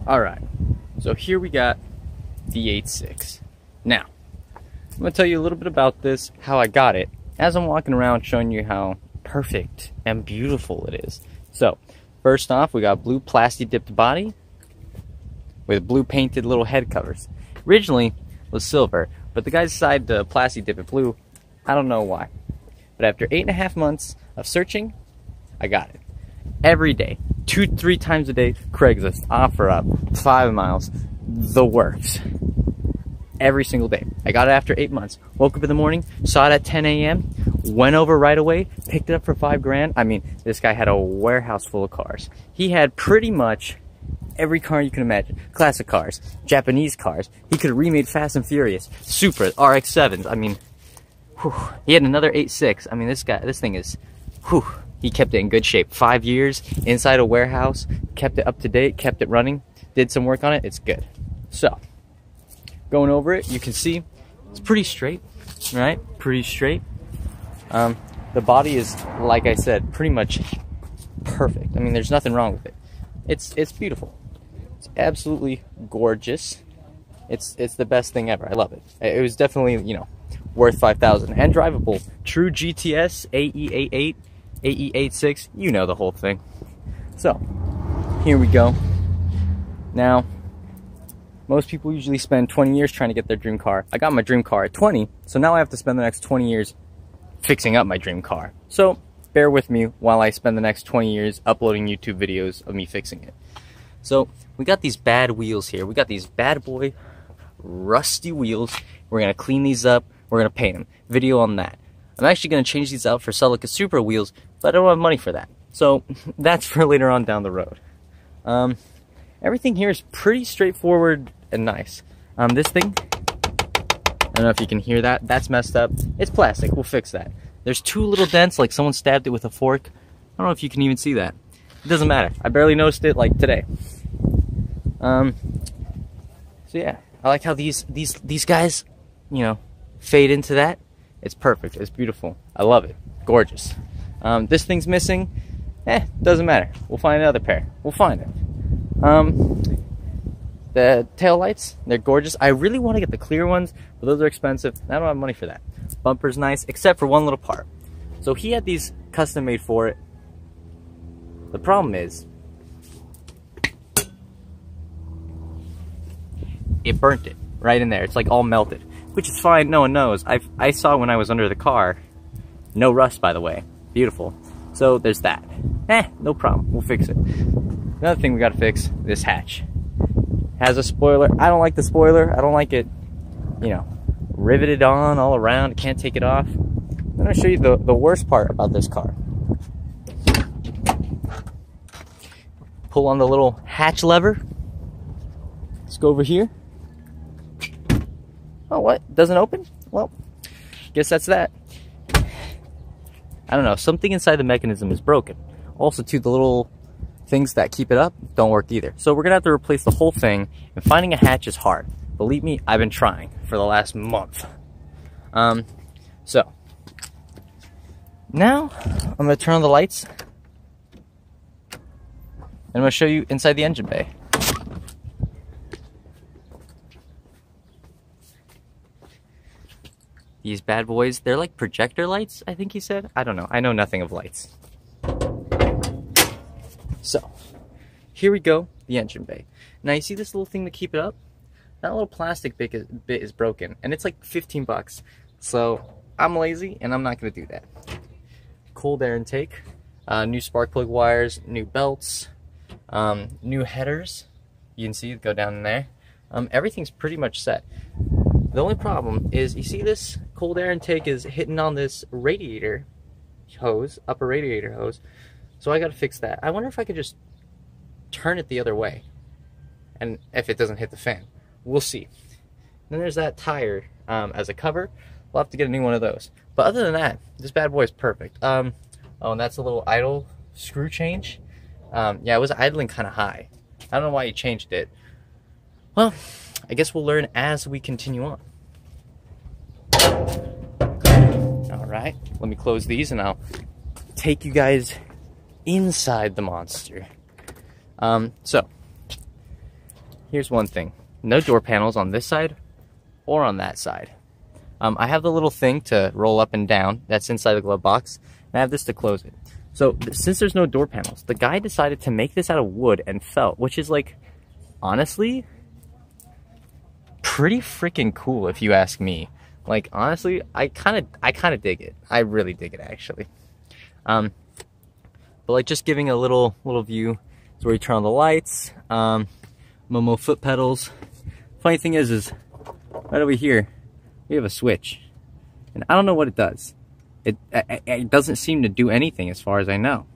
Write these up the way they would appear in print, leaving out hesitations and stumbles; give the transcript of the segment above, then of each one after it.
Alright, so here we got the 86. Now, I'm going to tell you a little bit about this, how I got it, as I'm walking around showing you how perfect and beautiful it is. So, first off, we got blue plasti dipped body with blue painted little head covers. Originally, it was silver, but the guys decided to plasti dip it blue. I don't know why. But after 8.5 months of searching, I got it. Every day, 2-3 times a day, Craigslist, offer up, 5 miles, the works. Every single day. I got it after 8 months. Woke up in the morning, saw it at 10 a.m., went over right away, picked it up for $5 grand. I mean, this guy had a warehouse full of cars. He had pretty much every car you can imagine. Classic cars, Japanese cars. He could have remade Fast and Furious, Supras, RX-7s. I mean, whew. He had another 86. I mean, this thing is, whew. He kept it in good shape. 5 years inside a warehouse, kept it up to date, kept it running, did some work on it. It's good. So, going over it, you can see it's pretty straight, right? Pretty straight. The body is, like I said, pretty much perfect. I mean, there's nothing wrong with it. It's beautiful. It's absolutely gorgeous. It's the best thing ever. I love it. It was definitely, you know, worth $5,000 and drivable. True GTS, AE88, AE86, you know the whole thing. So, here we go. Now, most people usually spend 20 years trying to get their dream car. I got my dream car at 20, so now I have to spend the next 20 years fixing up my dream car. So, bear with me while I spend the next 20 years uploading YouTube videos of me fixing it. So, we got these bad wheels here. We got these bad boy, rusty wheels. We're going to clean these up. We're going to paint them. Video on that. I'm actually going to change these out for Celica Supra wheels, but I don't have money for that. So, that's for later on down the road. Everything here is pretty straightforward and nice. This thing, I don't know if you can hear that. That's messed up. It's plastic. We'll fix that. There's 2 little dents, like someone stabbed it with a fork. I don't know if you can even see that. It doesn't matter. I barely noticed it like today. So yeah, I like how these guys, you know, fade into that. It's perfect. It's beautiful. I love it. Gorgeous. This thing's missing. Doesn't matter. We'll find another pair. We'll find it. The tail lights, they're gorgeous. I really want to get the clear ones, but those are expensive. I don't have money for that. Bumper's nice, except for one little part. So he had these custom made for it. The problem is, it burnt it right in there. It's like all melted, which is fine. No one knows. I saw when I was under the car. No rust, by the way. Beautiful. So there's that. No problem. We'll fix it. Another thing we gotta fix, this hatch. Has a spoiler. I don't like the spoiler. I don't like it, you know, riveted on all around. I can't take it off. I'm gonna show you the worst part about this car. Pull on the little hatch lever. Let's go over here. Oh, what? Doesn't open? Well, guess that's that. I don't know. Something inside the mechanism is broken. Also, too, the little things that keep it up don't work either. So we're gonna have to replace the whole thing, and finding a hatch is hard. Believe me, I've been trying for the last month. So now I'm gonna turn on the lights and I'm gonna show you inside the engine bay. These bad boys, they're like projector lights, I think he said. I don't know. I know nothing of lights. So, here we go, the engine bay. Now you see this little thing to keep it up? That little plastic bit is broken, and it's like 15 bucks. So, I'm lazy, and I'm not going to do that. Cold air intake, new spark plug wires, new belts, new headers. You can see, go down in there. Everything's pretty much set. The only problem is, you see this cold air intake is hitting on this radiator hose, upper radiator hose. So I gotta fix that. I wonder if I could just turn it the other way, and if it doesn't hit the fan. We'll see. Then there's that tire as a cover. We'll have to get a new one of those. But other than that, this bad boy is perfect. Oh, and that's a little idle screw change. Yeah, it was idling kind of high. I don't know why you changed it. Well, I guess we'll learn as we continue on. Alright, let me close these and I'll take you guys inside the monster. So, here's one thing. No door panels on this side or on that side. I have the little thing to roll up and down that's inside the glove box, and I have this to close it. So since there's no door panels, the guy decided to make this out of wood and felt, which is like, honestly, pretty freaking cool if you ask me. Like, honestly, I kind of dig it. I really dig it, actually. But like, just giving a little view is where you turn on the lights. Momo foot pedals. Funny thing is right over here we have a switch, and I don't know what it does. It doesn't seem to do anything as far as I know.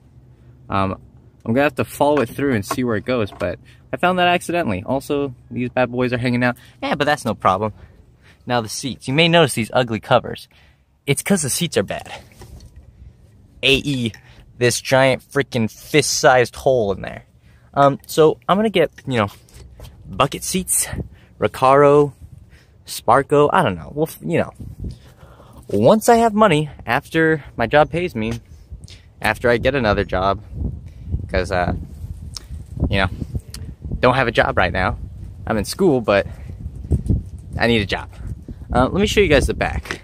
I'm gonna have to follow it through and see where it goes, but I found that accidentally. Also, these bad boys are hanging out. Yeah, but that's no problem. Now the seats. You may notice these ugly covers. It's because the seats are bad. AE, this giant freaking fist-sized hole in there. So I'm gonna get, you know, bucket seats, Recaro, Sparco, I don't know. Well, you know, once I have money, after my job pays me, after I get another job, because, you know, don't have a job right now. I'm in school, but I need a job. Let me show you guys the back,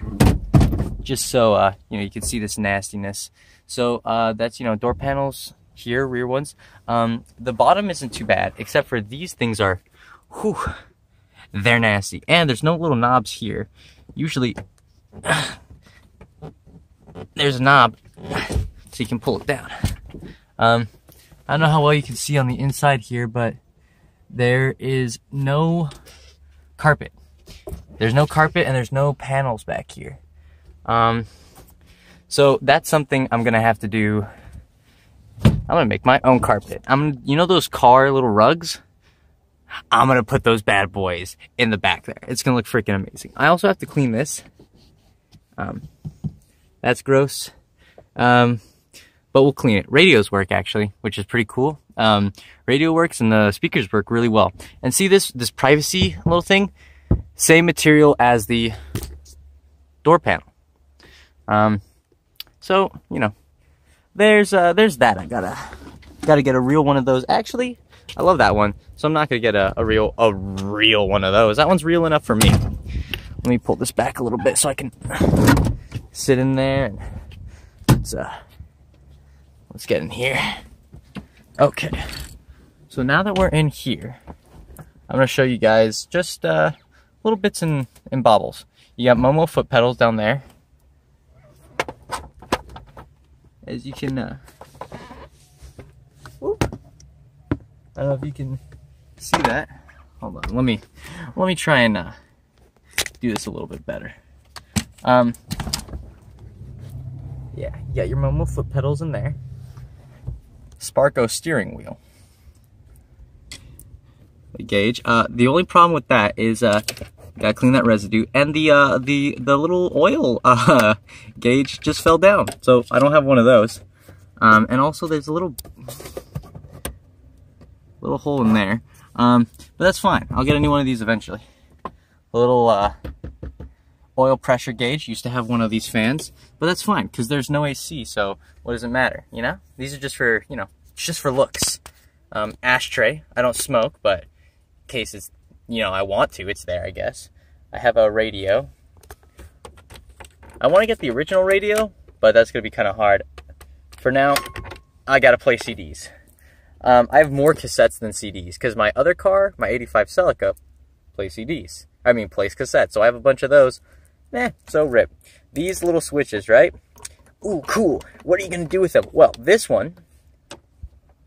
just so, you know, you can see this nastiness. So, that's, you know, door panels here, rear ones. The bottom isn't too bad, except for these things are, whew, they're nasty. And there's no little knobs here. Usually, there's a knob, so you can pull it down. I don't know how well you can see on the inside here, but there is no carpet. There's no carpet and there's no panels back here. So that's something I'm gonna have to do. I'm gonna make my own carpet. You know those car little rugs? I'm gonna put those bad boys in the back there. It's gonna look freaking amazing. I also have to clean this. That's gross. But we'll clean it. Radios work actually, which is pretty cool. Radio works and the speakers work really well. And see this privacy little thing? Same material as the door panel. So, you know, there's that. I gotta get a real one of those. Actually, I love that one, so I'm not gonna get a real one of those. That one's real enough for me. Let me pull this back a little bit so I can sit in there. And let's get in here. Okay. So now that we're in here, I'm gonna show you guys just little bits and bobbles. You got Momo foot pedals down there. As you can, whoop. I don't know if you can see that. Hold on, let me try and do this a little bit better. Yeah, you got your Momo foot pedals in there. Sparco steering wheel. The gauge. The only problem with that is gotta clean that residue, and the little oil gauge just fell down, so I don't have one of those. And also there's a little hole in there, but that's fine. I'll get a new one of these eventually. A little oil pressure gauge. Used to have one of these fans, but that's fine because there's no AC, so what does it matter, you know? These are just for, you know, just for looks. Ashtray. I don't smoke, but in case it's, you know, I want to, it's there, I guess. I have a radio. I want to get the original radio, but that's going to be kind of hard. For now, I got to play CDs. I have more cassettes than CDs, because my other car, my 85 Celica, plays CDs. I mean, plays cassettes, so I have a bunch of those. So rip. These little switches, right? Ooh, cool. What are you going to do with them? Well, this one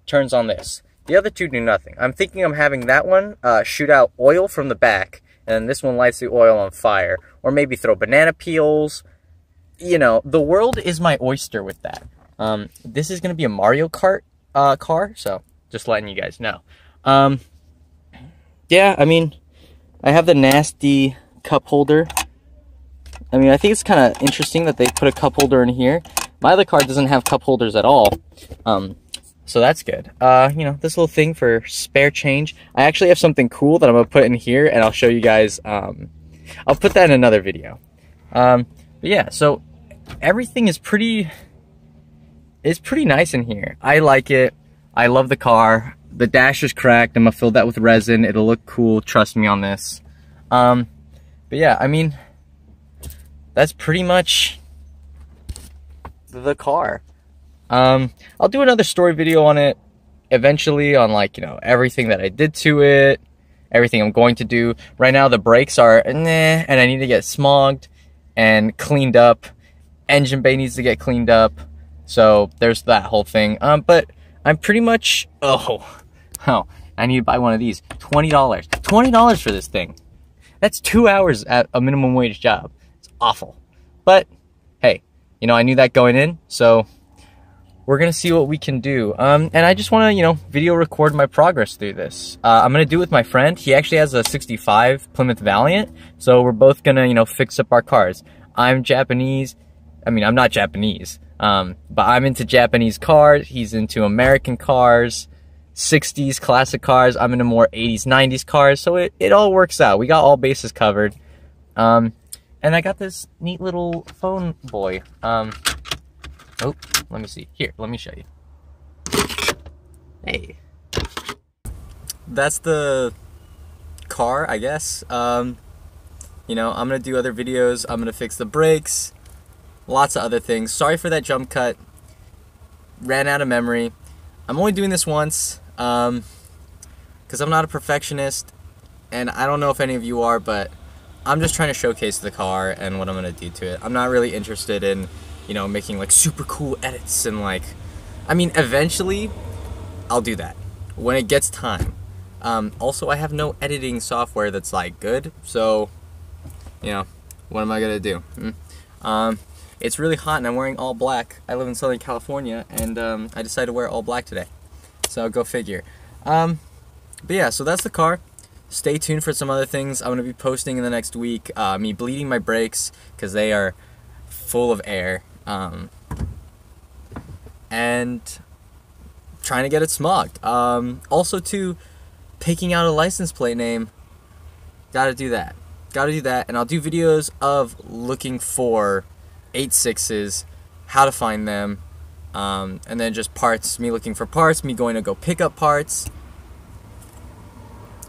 turns on this. The other two do nothing. I'm thinking I'm having that one shoot out oil from the back, and this one lights the oil on fire. Or maybe throw banana peels. You know, the world is my oyster with that. This is going to be a Mario Kart car, so just letting you guys know. Yeah, I mean, I have the nasty cup holder. I mean, I think it's kind of interesting that they put a cup holder in here. My other car doesn't have cup holders at all. So that's good. You know, this little thing for spare change. I actually have something cool that I'm going to put in here, and I'll show you guys. I'll put that in another video. But yeah, so everything is pretty nice in here. I like it. I love the car. the dash is cracked. I'm gonna fill that with resin. It'll look cool, trust me on this. But yeah, I mean, that's pretty much the car. I'll do another story video on it eventually, on like, you know, everything that I did to it, everything I'm going to do. Right now the brakes are and I need to get smogged and cleaned up. Engine bay needs to get cleaned up. So there's that whole thing. But I'm pretty much, I need to buy one of these. $20. $20 for this thing. That's 2 hours at a minimum wage job. It's awful. But hey, you know, I knew that going in, so we're gonna see what we can do. And I just wanna, you know, video record my progress through this. I'm gonna do it with my friend. He actually has a 65 Plymouth Valiant, so we're both gonna, you know, fix up our cars. I'm Japanese. I mean, I'm not Japanese, but I'm into Japanese cars. He's into American cars, 60s classic cars. I'm into more 80s, 90s cars, so it all works out. We got all bases covered. And I got this neat little phone boy. Oh, let me see. Here, let me show you. Hey. That's the car, I guess. You know, I'm gonna do other videos. I'm gonna fix the brakes. Lots of other things. Sorry for that jump cut. Ran out of memory. I'm only doing this once, because I'm not a perfectionist, and I don't know if any of you are, but I'm just trying to showcase the car and what I'm gonna do to it. I'm not really interested in, you know, making like super cool edits and like, I mean, eventually I'll do that when it gets time. Also, I have no editing software that's like good, so, you know, what am I gonna do? It's really hot and I'm wearing all black. I live in Southern California, and I decided to wear all black today, so go figure. But yeah, so that's the car. Stay tuned for some other things I'm gonna be posting in the next week. Me bleeding my brakes because they are full of air. And trying to get it smogged. Also too, picking out a license plate name. Gotta do that. And I'll do videos of looking for 86s, how to find them, and then just parts, me looking for parts, me going to go pick up parts.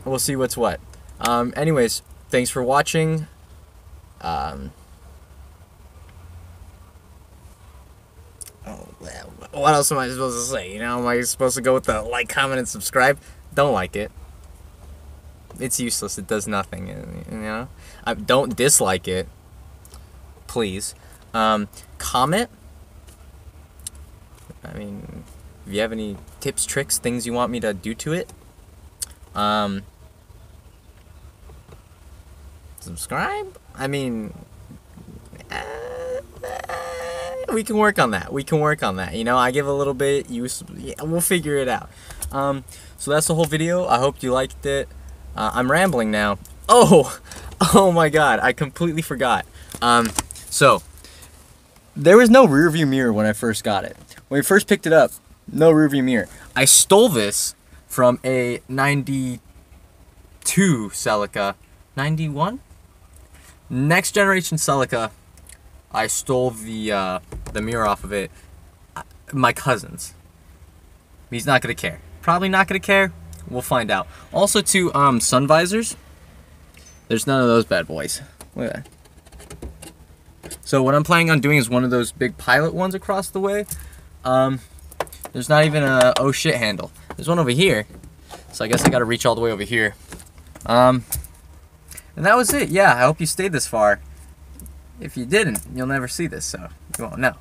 We'll see what's what. Anyways, thanks for watching. What else am I supposed to say? You know, am I supposed to go with the like, comment, and subscribe? Don't like it. It's useless. It does nothing. You know, don't dislike it, please. Comment. I mean, if you have any tips, tricks, things you want me to do to it. Subscribe. I mean, we can work on that. You know, I give a little bit. Yeah, we'll figure it out. So that's the whole video. I hope you liked it. I'm rambling now. Oh my God, I completely forgot. So there was no rear view mirror when I first got it. When we first picked it up, no rear view mirror. I stole this from a 92 Celica. 91? Next generation Celica. I stole the mirror off of it. My cousin's. He's not gonna care. Probably not gonna care. We'll find out. Also, too, sun visors. There's none of those bad boys. Look at that. So what I'm planning on doing is one of those big pilot ones across the way. There's not even a oh shit handle. There's one over here. So I guess I gotta reach all the way over here. And that was it. Yeah, I hope you stayed this far. If you didn't, you'll never see this, so you won't know.